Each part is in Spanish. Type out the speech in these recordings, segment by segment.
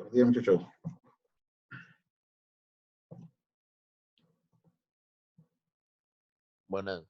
Buenos días, muchachos. Buenas.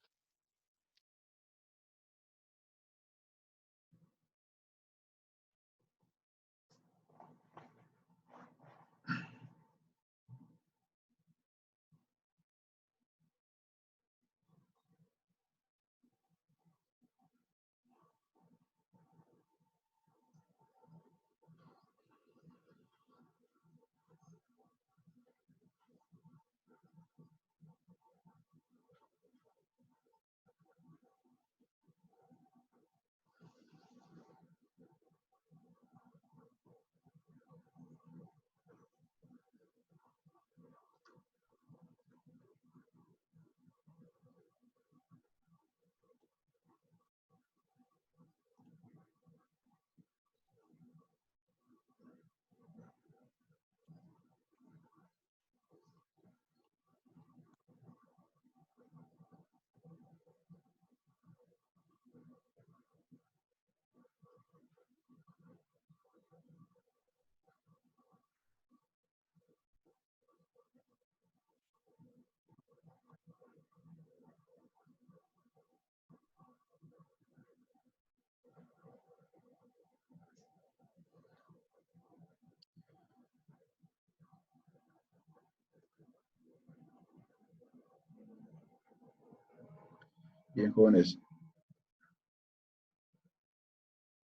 Bien, jóvenes.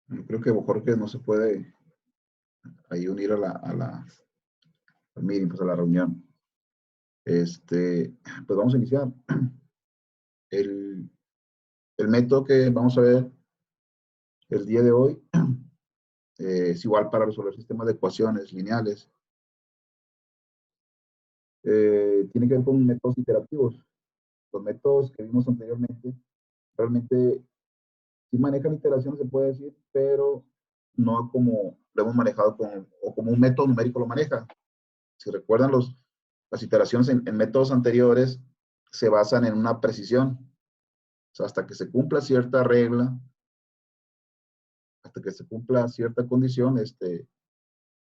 Yo creo que Jorge no se puede ahí unir al meeting, pues a la reunión. Pues vamos a iniciar. El, el método que vamos a ver el día de hoy es igual para resolver sistemas de ecuaciones lineales. Tiene que ver con métodos iterativos. Los métodos que vimos anteriormente realmente sí manejan iteraciones, se puede decir, pero no como lo hemos manejado o como un método numérico lo maneja. Si recuerdan, las iteraciones en métodos anteriores se basan en una precisión. O sea, hasta que se cumpla cierta regla, hasta que se cumpla cierta condición,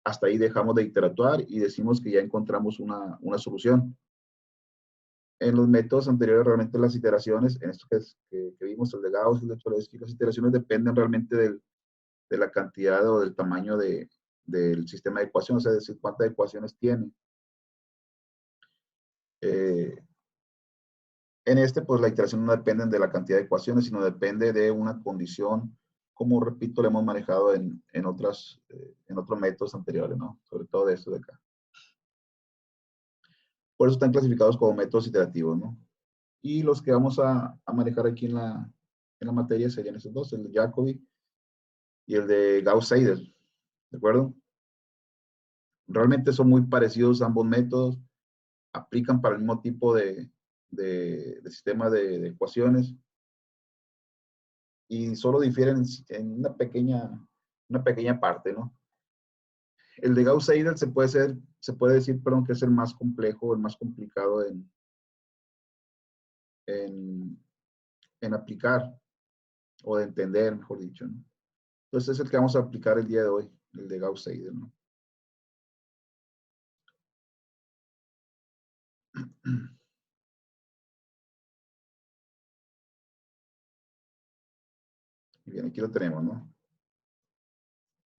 hasta ahí dejamos de interactuar y decimos que ya encontramos una solución. En los métodos anteriores, realmente las iteraciones, en esto que vimos, el de Gauss y el de Cholesky, las iteraciones dependen realmente de la cantidad o del tamaño del sistema de ecuaciones, es decir, cuántas ecuaciones tiene. Pues la iteración no depende de la cantidad de ecuaciones, sino depende de una condición, como repito, lo hemos manejado en otros métodos anteriores, ¿no? Sobre todo de esto de acá. Por eso están clasificados como métodos iterativos, ¿no? Y los que vamos a manejar aquí en la materia serían esos dos, el de Jacobi y el de Gauss-Seidel, ¿de acuerdo? Realmente son muy parecidos ambos métodos, aplican para el mismo tipo de sistema de ecuaciones y solo difieren en una pequeña parte, ¿no? El de Gauss-Seidel se puede decir, perdón, que es el más complejo, el más complicado en aplicar o de entender, mejor dicho, ¿no? Entonces es el que vamos a aplicar el día de hoy, el de Gauss-Seidel, ¿no? Y bien, aquí lo tenemos, ¿no?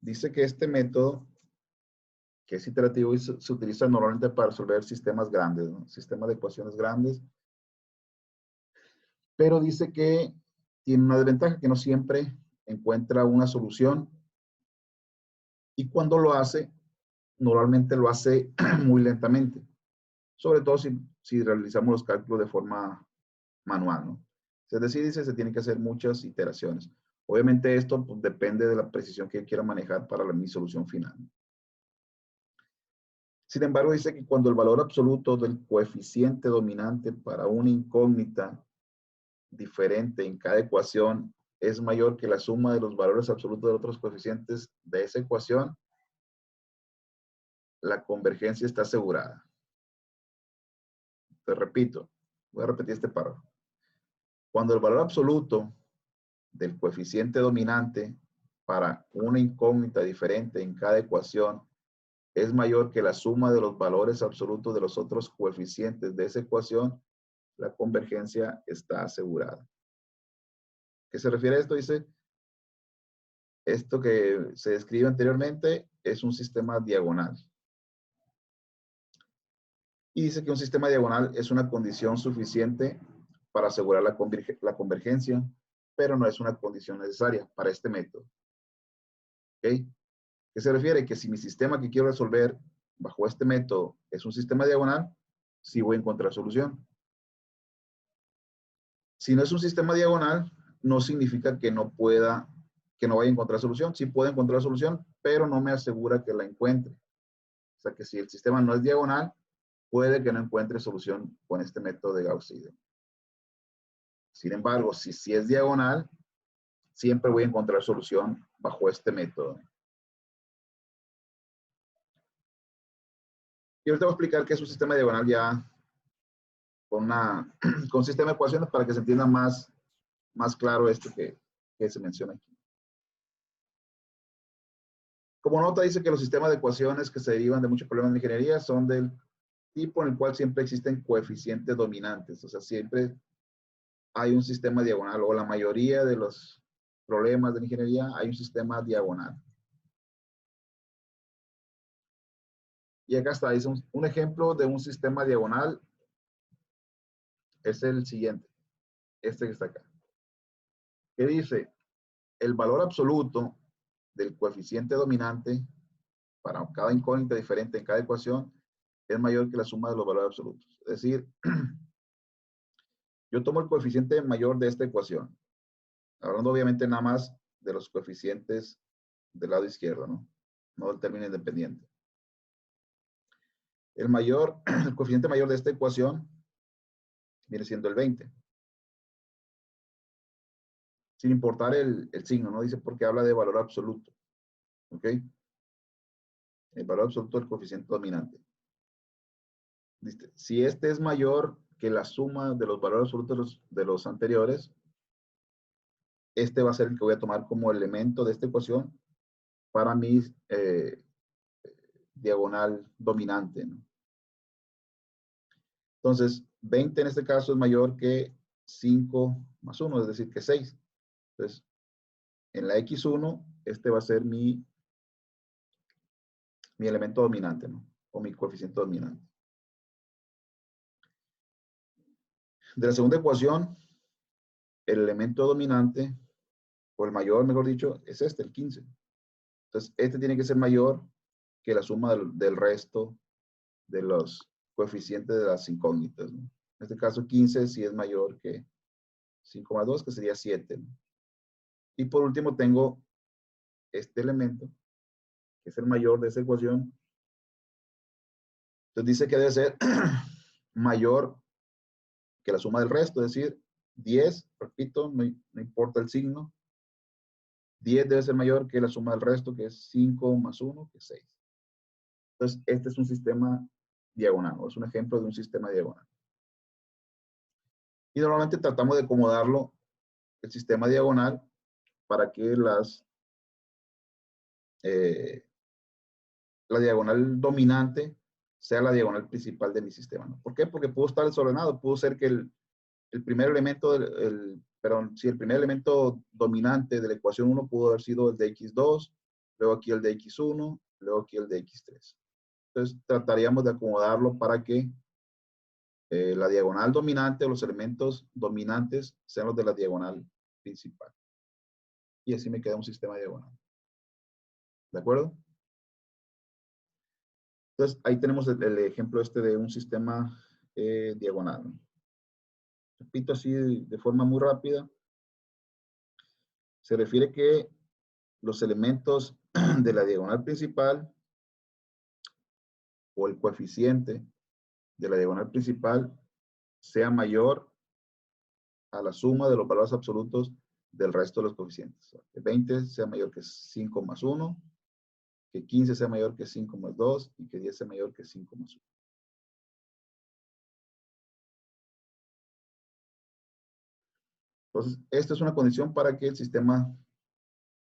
Dice que este método, que es iterativo, y se utiliza normalmente para resolver sistemas grandes, ¿no? Sistemas de ecuaciones grandes. Pero dice que tiene una desventaja, que no siempre encuentra una solución. Y cuando lo hace, normalmente lo hace muy lentamente. Sobre todo si realizamos los cálculos de forma manual, ¿no? Es decir, dice, se tienen que hacer muchas iteraciones. Obviamente esto pues, depende de la precisión que quiera manejar para mi solución final. Sin embargo, dice que cuando el valor absoluto del coeficiente dominante para una incógnita diferente en cada ecuación es mayor que la suma de los valores absolutos de otros coeficientes de esa ecuación, la convergencia está asegurada. Te repito, voy a repetir este párrafo. Cuando el valor absoluto del coeficiente dominante para una incógnita diferente en cada ecuación es mayor que la suma de los valores absolutos de los otros coeficientes de esa ecuación, la convergencia está asegurada. ¿Qué se refiere a esto? Dice, esto que se describe anteriormente es un sistema diagonal. Y dice que un sistema diagonal es una condición suficiente para asegurar la convergencia, pero no es una condición necesaria para este método. ¿Ok? ¿Qué se refiere? Que si mi sistema que quiero resolver bajo este método es un sistema diagonal, sí voy a encontrar solución. Si no es un sistema diagonal, no significa que no vaya a encontrar solución. Sí puedo encontrar solución, pero no me asegura que la encuentre. O sea que si el sistema no es diagonal, puede que no encuentre solución con este método de Gauss-Seidel. Sin embargo, si es diagonal, siempre voy a encontrar solución bajo este método. Y ahorita voy a explicar qué es un sistema diagonal ya con un sistema de ecuaciones para que se entienda más claro esto que se menciona aquí. Como nota dice que los sistemas de ecuaciones que se derivan de muchos problemas de ingeniería son del tipo en el cual siempre existen coeficientes dominantes. O sea, siempre hay un sistema diagonal, o la mayoría de los problemas de ingeniería hay un sistema diagonal. Y acá está, dice un ejemplo de un sistema diagonal es el siguiente, este que está acá. Que dice, el valor absoluto del coeficiente dominante para cada incógnita diferente en cada ecuación es mayor que la suma de los valores absolutos. Es decir, yo tomo el coeficiente mayor de esta ecuación, hablando obviamente nada más de los coeficientes del lado izquierdo, ¿no? No del término independiente. El coeficiente mayor de esta ecuación viene siendo el 20. Sin importar el signo, ¿no? Dice porque habla de valor absoluto. ¿Ok? El valor absoluto del coeficiente dominante. Dice, si este es mayor que la suma de los valores absolutos de los anteriores, este va a ser el que voy a tomar como elemento de esta ecuación para mi diagonal dominante, ¿no? Entonces, 20 en este caso es mayor que 5 más 1, es decir, que 6. Entonces, en la X1, este va a ser mi elemento dominante, ¿no? O mi coeficiente dominante. De la segunda ecuación, el elemento dominante, o el mayor, mejor dicho, es este, el 15. Entonces, este tiene que ser mayor que la suma del resto de los coeficientes de las incógnitas, ¿no? En este caso, 15 sí es mayor que 5 más 2, que sería 7, ¿no? Y por último, tengo este elemento, que es el mayor de esa ecuación. Entonces, dice que debe ser mayor que la suma del resto, es decir, 10, repito, no importa el signo, 10 debe ser mayor que la suma del resto, que es 5 más 1, que es 6. Entonces, este es un sistema diagonal, o es un ejemplo de un sistema diagonal. Y normalmente tratamos de acomodarlo, el sistema diagonal, para que la diagonal dominante sea la diagonal principal de mi sistema, ¿no? ¿Por qué? Porque pudo estar desordenado, pudo ser que el primer elemento, el primer elemento dominante de la ecuación 1 pudo haber sido el de x2, luego aquí el de x1, luego aquí el de x3. Entonces trataríamos de acomodarlo para que la diagonal dominante o los elementos dominantes sean los de la diagonal principal. Y así me queda un sistema diagonal. ¿De acuerdo? Entonces ahí tenemos el ejemplo este de un sistema diagonal, ¿no? Repito así de forma muy rápida. Se refiere que los elementos de la diagonal principal o el coeficiente de la diagonal principal sea mayor a la suma de los valores absolutos del resto de los coeficientes. Que 20 sea mayor que 5 más 1, que 15 sea mayor que 5 más 2 y que 10 sea mayor que 5 más 1. Entonces, esta es una condición para que el sistema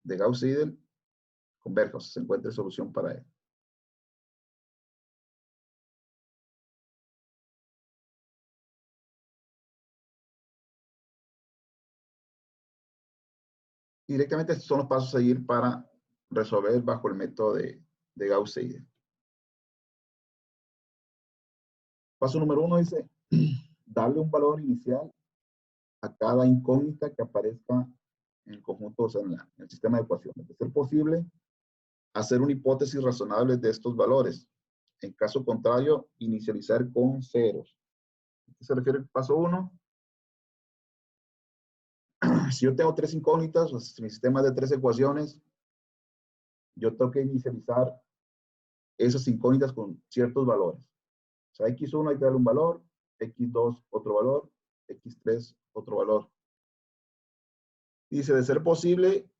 de Gauss-Seidel converja, o sea, se encuentre solución para él. Y directamente estos son los pasos a seguir para resolver bajo el método de Gauss-Seidel. Paso número 1 dice, darle un valor inicial a cada incógnita que aparezca en el conjunto, o sea, en el sistema de ecuaciones. De ser posible, hacer una hipótesis razonable de estos valores. En caso contrario, inicializar con ceros. ¿A qué se refiere el paso 1? Si yo tengo 3 incógnitas, o sea, mi sistema es de 3 ecuaciones, yo tengo que inicializar esas incógnitas con ciertos valores. O sea, x1 hay que darle un valor, x2 otro valor, x3 otro valor. Dice, de ser posible,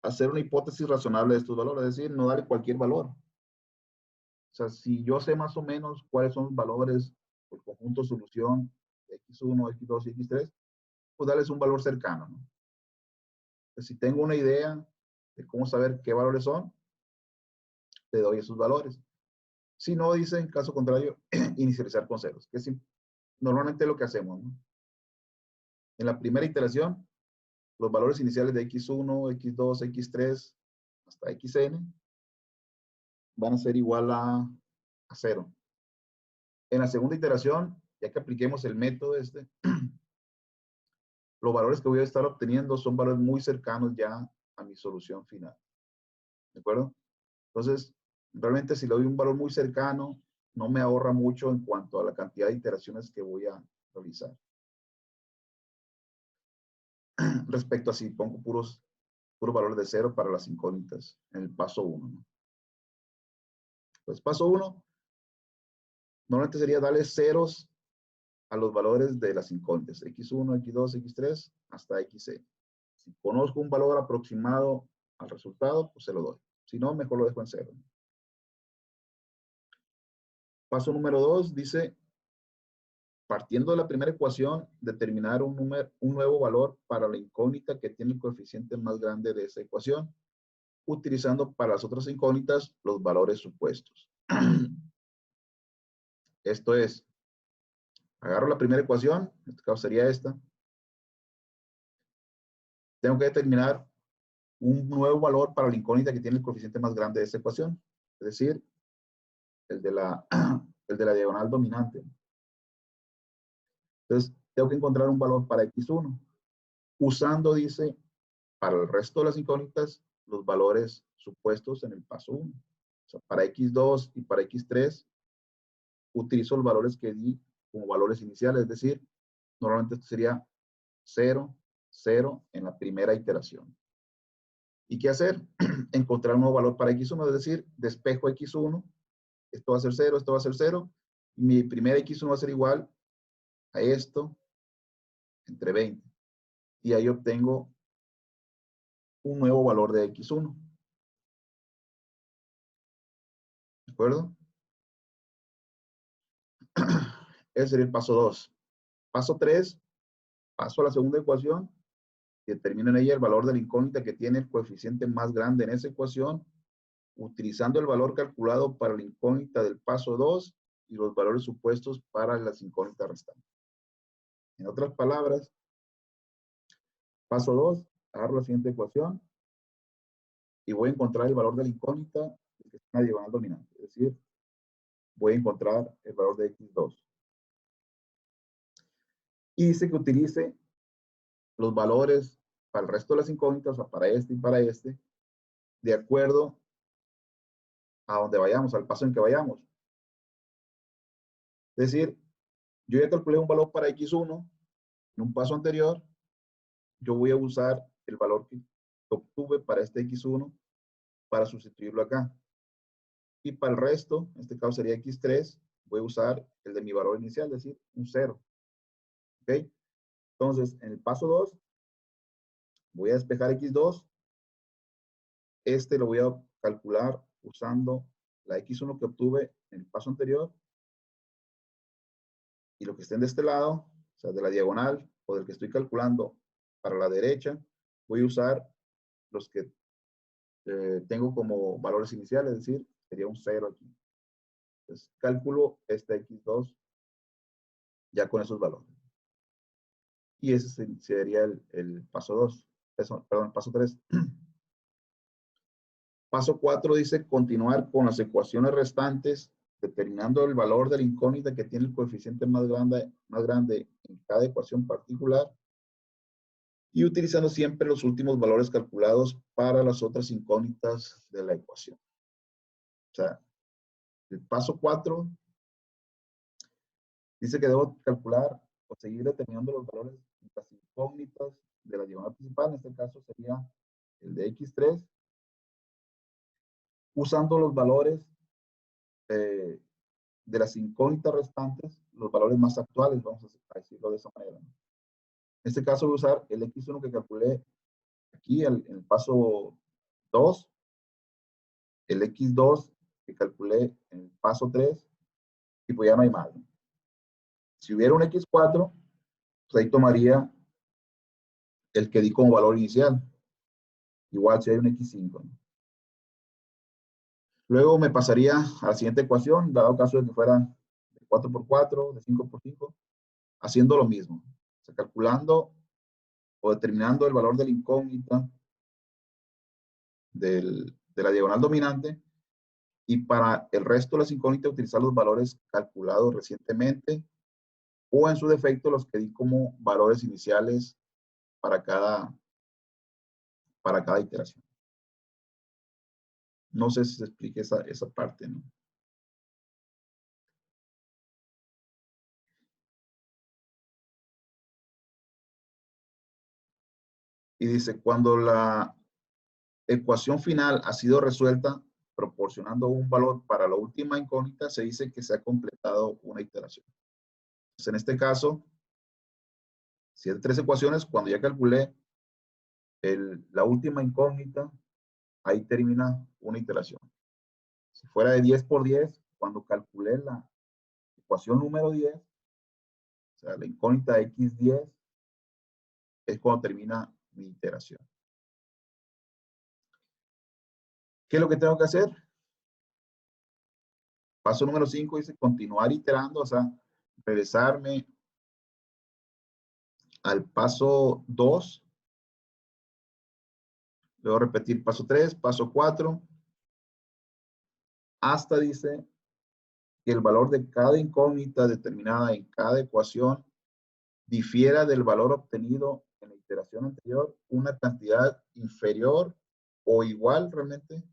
hacer una hipótesis razonable de estos valores, es decir, no darle cualquier valor. O sea, si yo sé más o menos cuáles son los valores por conjunto de solución de x1, x2 y x3, pues darles un valor cercano, ¿no? Entonces, si tengo una idea de cómo saber qué valores son, le doy esos valores. Si no, dice, en caso contrario, inicializar con ceros, que es normalmente lo que hacemos, ¿no? En la primera iteración, los valores iniciales de x1, x2, x3, hasta xn, van a ser igual a 0. En la segunda iteración, ya que apliquemos el método los valores que voy a estar obteniendo son valores muy cercanos ya a mi solución final. ¿De acuerdo? Entonces, realmente si le doy un valor muy cercano, no me ahorra mucho en cuanto a la cantidad de iteraciones que voy a realizar. Respecto a si pongo puros valores de 0 para las incógnitas en el paso 1, ¿no? Pues paso 1, normalmente sería darle ceros a los valores de las incógnitas, x1, x2, x3, hasta xn. Si conozco un valor aproximado al resultado, pues se lo doy. Si no, mejor lo dejo en 0. Paso número 2 dice, partiendo de la primera ecuación, determinar un nuevo valor para la incógnita que tiene el coeficiente más grande de esa ecuación, utilizando para las otras incógnitas los valores supuestos. Esto es, agarro la primera ecuación, en este caso sería esta. Tengo que determinar un nuevo valor para la incógnita que tiene el coeficiente más grande de esa ecuación, es decir, el de la diagonal dominante. Entonces, tengo que encontrar un valor para x1, usando, dice, para el resto de las incógnitas, los valores supuestos en el paso 1. O sea, para x2 y para x3, utilizo los valores que di como valores iniciales, es decir, normalmente esto sería 0, 0 en la primera iteración. ¿Y qué hacer? Encontrar un nuevo valor para x1, es decir, despejo x1, esto va a ser 0, esto va a ser 0, y mi primera x1 va a ser igual a esto entre 20. Y ahí obtengo un nuevo valor de x1. ¿De acuerdo? Ese sería el paso 2. Paso 3, paso a la segunda ecuación, y determino en ella el valor de la incógnita que tiene el coeficiente más grande en esa ecuación, utilizando el valor calculado para la incógnita del paso 2 y los valores supuestos para las incógnitas restantes. En otras palabras, paso 2, agarro la siguiente ecuación y voy a encontrar el valor de la incógnita que está en la diagonal dominante. Es decir, voy a encontrar el valor de x2. Y dice que utilice los valores para el resto de las incógnitas, o sea, para este y para este, de acuerdo a donde vayamos, al paso en que vayamos. Es decir, yo ya calculé un valor para x1 en un paso anterior, yo voy a usar el valor que obtuve para este x1 para sustituirlo acá. Y para el resto, en este caso sería x3, voy a usar el de mi valor inicial, es decir, un 0. ¿Ok? Entonces, en el paso 2, voy a despejar x2. Este lo voy a calcular usando la x1 que obtuve en el paso anterior. Y lo que estén de este lado, o sea, de la diagonal o del que estoy calculando para la derecha, voy a usar los que tengo como valores iniciales, es decir, sería un 0 aquí. Entonces, cálculo este x2 ya con esos valores. Y ese sería el paso 2. perdón, paso 3. Paso 4 dice continuar con las ecuaciones restantes, determinando el valor de la incógnita que tiene el coeficiente más grande en cada ecuación particular y utilizando siempre los últimos valores calculados para las otras incógnitas de la ecuación. O sea, el paso 4 dice que debo calcular o seguir determinando los valores de las incógnitas de la diagonal principal. En este caso sería el de x3, usando los valores de las incógnitas restantes, los valores más actuales, vamos a decirlo de esa manera. En este caso voy a usar el x1 que calculé aquí en el paso 2, el x2 que calculé en el paso 3, y pues ya no hay más. Si hubiera un x4, pues ahí tomaría el que di como valor inicial. Igual si hay un x5. Luego me pasaría a la siguiente ecuación, dado caso de que fuera de 4 por 4, de 5 por 5, haciendo lo mismo. O sea, calculando o determinando el valor de la incógnita de la diagonal dominante, y para el resto de las incógnitas utilizar los valores calculados recientemente o en su defecto los que di como valores iniciales para cada iteración. No sé si se explique esa parte, ¿no? Y dice, cuando la ecuación final ha sido resuelta proporcionando un valor para la última incógnita, se dice que se ha completado una iteración. Entonces, en este caso, si es de 3 ecuaciones, cuando ya calculé la última incógnita, ahí termina una iteración. Si fuera de 10 por 10, cuando calculé la ecuación número 10, o sea, la incógnita x10, es cuando termina mi iteración. ¿Qué es lo que tengo que hacer? Paso número 5 dice continuar iterando, o sea, regresarme al paso 2, luego repetir paso 3, paso 4, hasta dice que el valor de cada incógnita determinada en cada ecuación difiera del valor obtenido en la iteración anterior una cantidad inferior o igual realmente,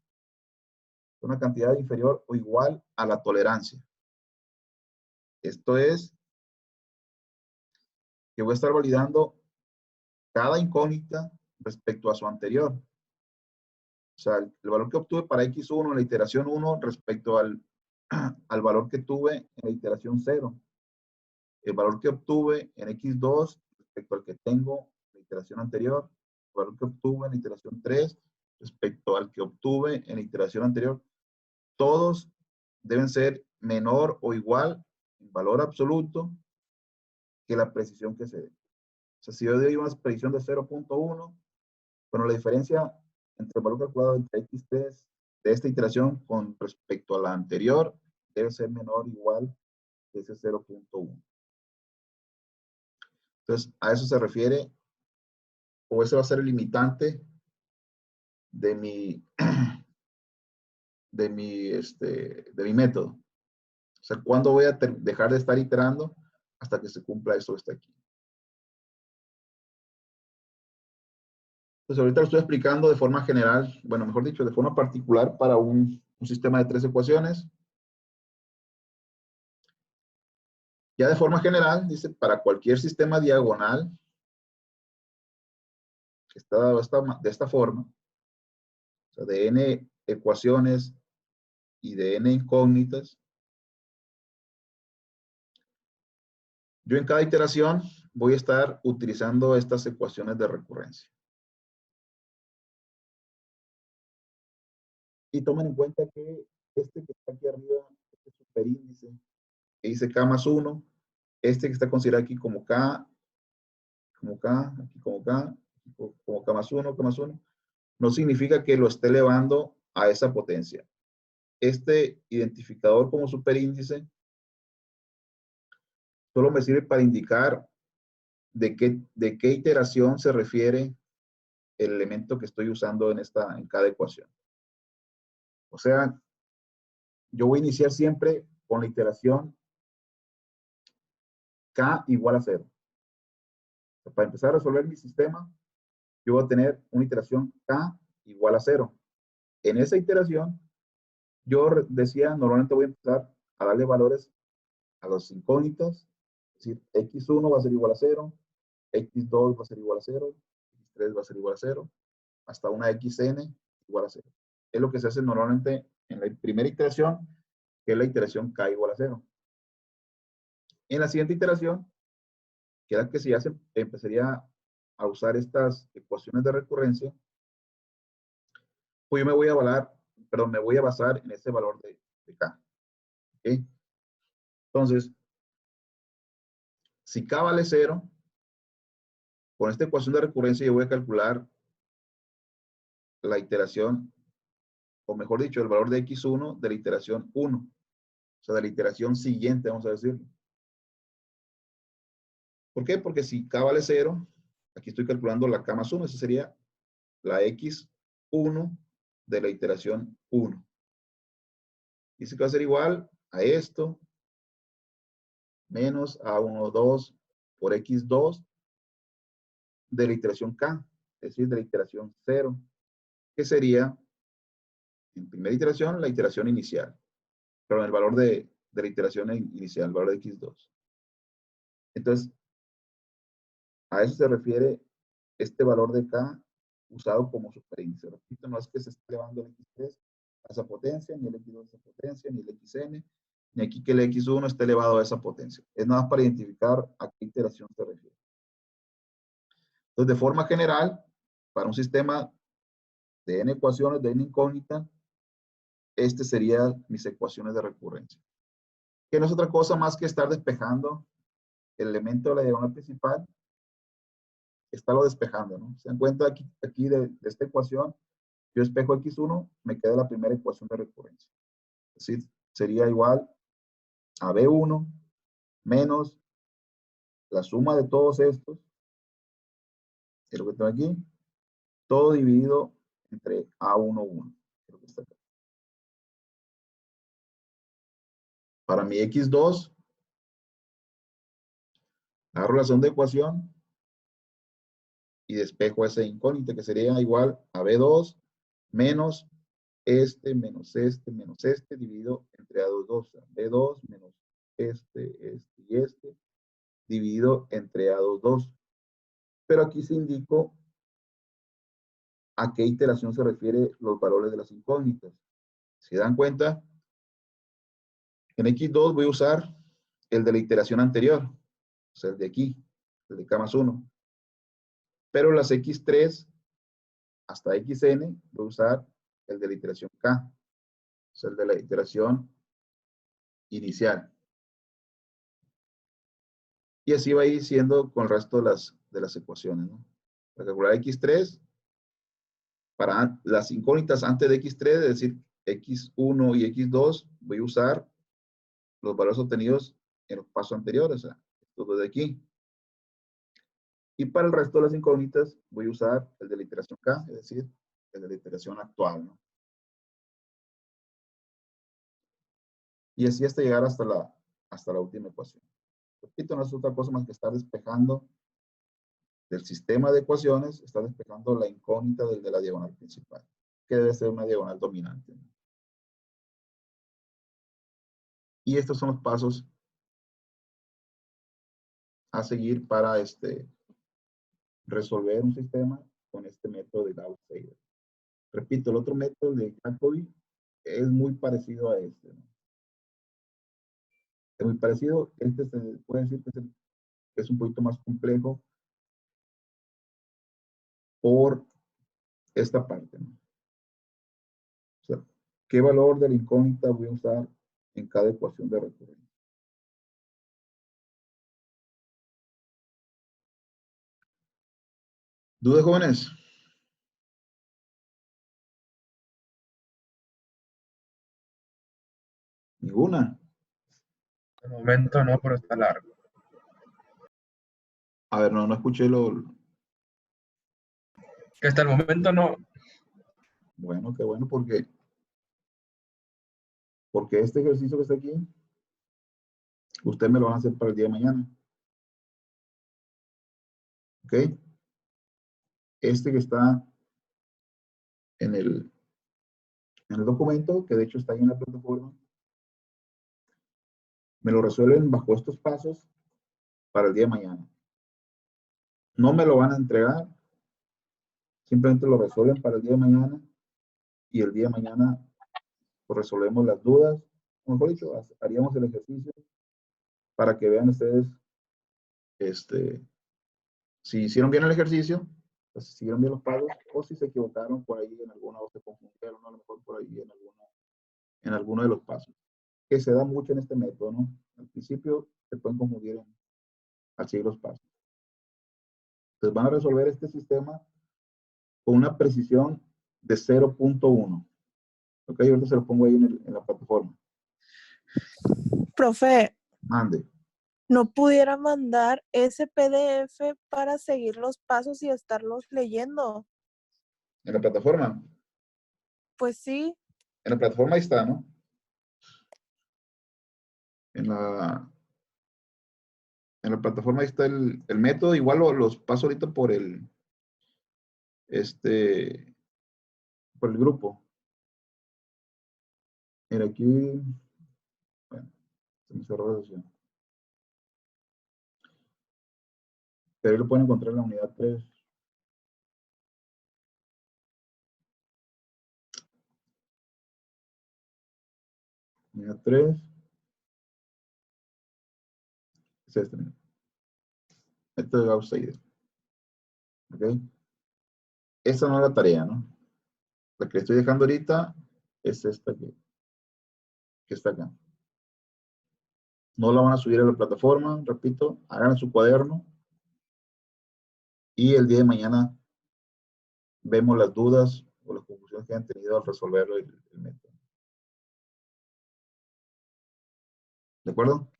una cantidad inferior o igual a la tolerancia. Esto es que voy a estar validando cada incógnita respecto a su anterior. O sea, el valor que obtuve para x1 en la iteración 1 respecto al valor que tuve en la iteración 0. El valor que obtuve en x2 respecto al que tengo en la iteración anterior. El valor que obtuve en la iteración 3 respecto al que obtuve en la iteración anterior. Todos deben ser menor o igual en valor absoluto que la precisión que se dé. O sea, si yo doy una precisión de 0.1, bueno, la diferencia entre el valor calculado entre x3 de esta iteración con respecto a la anterior debe ser menor o igual que ese 0.1. Entonces, a eso se refiere, o ese va a ser el limitante de mi, de mi método. O sea, ¿cuándo voy a dejar de estar iterando? Hasta que se cumpla eso que está aquí. Entonces, ahorita lo estoy explicando de forma general, bueno, mejor dicho, de forma particular para un sistema de 3 ecuaciones. Ya de forma general, dice, para cualquier sistema diagonal que está dado de esta forma, o sea, de n ecuaciones y de n incógnitas, yo en cada iteración voy a estar utilizando estas ecuaciones de recurrencia. Y tomen en cuenta que este que está aquí arriba, este superíndice, que dice K más 1, este que está considerado aquí como K, aquí como K, como K más 1, K más 1, no significa que lo esté elevando a esa potencia. Este identificador como superíndice solo me sirve para indicar de qué iteración se refiere el elemento que estoy usando en cada ecuación. O sea, yo voy a iniciar siempre con la iteración K igual a 0. Para empezar a resolver mi sistema, yo voy a tener una iteración K igual a 0. En esa iteración, yo decía, normalmente voy a empezar a darle valores a los incógnitos, es decir, x1 va a ser igual a 0, x2 va a ser igual a 0, x3 va a ser igual a 0, hasta una xn igual a 0. Es lo que se hace normalmente en la primera iteración, que es la iteración k igual a 0. En la siguiente iteración, que es la que se hace, empezaría a usar estas ecuaciones de recurrencia, pues yo me voy a basar en ese valor de k. ¿Okay? Entonces, si k vale 0, con esta ecuación de recurrencia yo voy a calcular la iteración, o mejor dicho, el valor de x1 de la iteración 1. O sea, de la iteración siguiente, vamos a decirlo. ¿Por qué? Porque si k vale 0, aquí estoy calculando la k más 1, esa sería la x1 de la iteración 1. Dice que va a ser igual a esto, menos a1, 2 por x2 de la iteración k, es decir, de la iteración 0, que sería, en primera iteración, la iteración inicial, pero el valor de la iteración inicial, el valor de x2. Entonces, a eso se refiere este valor de k usado como superíndice. Repito, no es que se esté elevando el x3 a esa potencia, ni el x2 a esa potencia, ni el xn, ni aquí que el x1 esté elevado a esa potencia. Es nada más para identificar a qué iteración se refiere. Entonces, de forma general, para un sistema de n ecuaciones, de n incógnita, este serían mis ecuaciones de recurrencia. Que no es otra cosa más que estar despejando el elemento de la diagonal principal, estarlo despejando, ¿no? Se dan cuenta aquí de esta ecuación, yo despejo x1, me queda la primera ecuación de recurrencia. Es decir, sería igual a b1 menos la suma de todos estos, es lo que tengo aquí, todo dividido entre a1, 1. Para mi x2, agarro la segunda ecuación y despejo ese incógnito que sería igual a b2 menos menos este, dividido entre a2, 2. b2 menos este y este, dividido entre a2, 2. Pero aquí se indicó a qué iteración se refiere los valores de las incógnitas. Si dan cuenta, en x2 voy a usar el de la iteración anterior, o sea, el de aquí, el de k más 1. Pero las x3 hasta xn voy a usar el de la iteración k, o sea, el de la iteración inicial. Y así va a ir siendo con el resto de las ecuaciones, ¿no? Para calcular x3, para las incógnitas antes de x3, es decir, x1 y x2, voy a usar los valores obtenidos en los pasos anteriores, o sea, esto de aquí. Y para el resto de las incógnitas, voy a usar el de la iteración k, es decir, el de la iteración actual, ¿no? Y así hasta llegar hasta la última ecuación. Repito, no es otra cosa más que estar despejando del sistema de ecuaciones, está despejando la incógnita del de la diagonal principal, que debe ser una diagonal dominante, ¿no? Y estos son los pasos a seguir para resolver un sistema con este método de Gauss-Seidel. Repito, el otro método de Jacobi es muy parecido a este, ¿no? Es muy parecido. Este se puede decir que es un poquito más complejo por esta parte, ¿no? O sea, ¿qué valor de la incógnita voy a usar en cada ecuación de recurrencia? ¿Dudas, jóvenes? ¿Ninguna? De momento no, pero está largo. A ver, no escuché lo... Que hasta el momento no. Bueno, qué bueno, porque este ejercicio que está aquí, usted me lo van a hacer para el día de mañana. ¿Ok? Este que está en el documento, que de hecho está ahí en la plataforma, me lo resuelven bajo estos pasos para el día de mañana. No me lo van a entregar, simplemente lo resuelven para el día de mañana y el día de mañana pues, resolvemos las dudas, o mejor dicho, haríamos el ejercicio para que vean ustedes si hicieron bien el ejercicio, pues, si siguieron bien los pasos, o si se equivocaron por ahí en alguna, o se confundieron a lo mejor por ahí en alguno de los pasos, que se da mucho en este método, ¿no? Al principio se pueden confundir al seguir los pasos. Entonces van a resolver este sistema con una precisión de 0.1. Ok, ahorita se lo pongo ahí en la plataforma. Profe, Mande. ¿no pudiera mandar ese PDF para seguir los pasos y estarlos leyendo? En la plataforma. Pues sí. En la plataforma ahí está, ¿no? En la plataforma ahí está el método. Igual los paso ahorita por el grupo. Mira, aquí, bueno, se me cerró la sesión. Pero ahí lo pueden encontrar en la unidad 3. Unidad 3. Es este, mira. Método de Gauss-Seidel. ¿Ok? Esta no es la tarea, ¿no? La que estoy dejando ahorita es esta que está acá. No la van a subir a la plataforma, repito, hagan su cuaderno y el día de mañana vemos las dudas o las conclusiones que han tenido al resolver el método. ¿De acuerdo?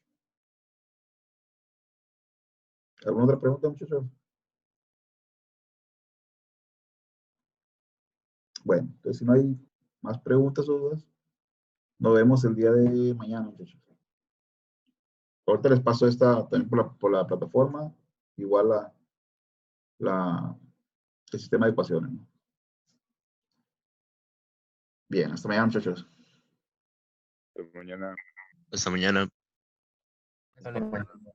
¿Alguna otra pregunta, muchachos? Bueno, entonces si no hay más preguntas o dudas, nos vemos el día de mañana, muchachos. Ahorita les paso esta también por la plataforma, igual el sistema de ecuaciones, ¿no? Bien, hasta mañana, muchachos. Hasta mañana. Hasta mañana. Hasta mañana.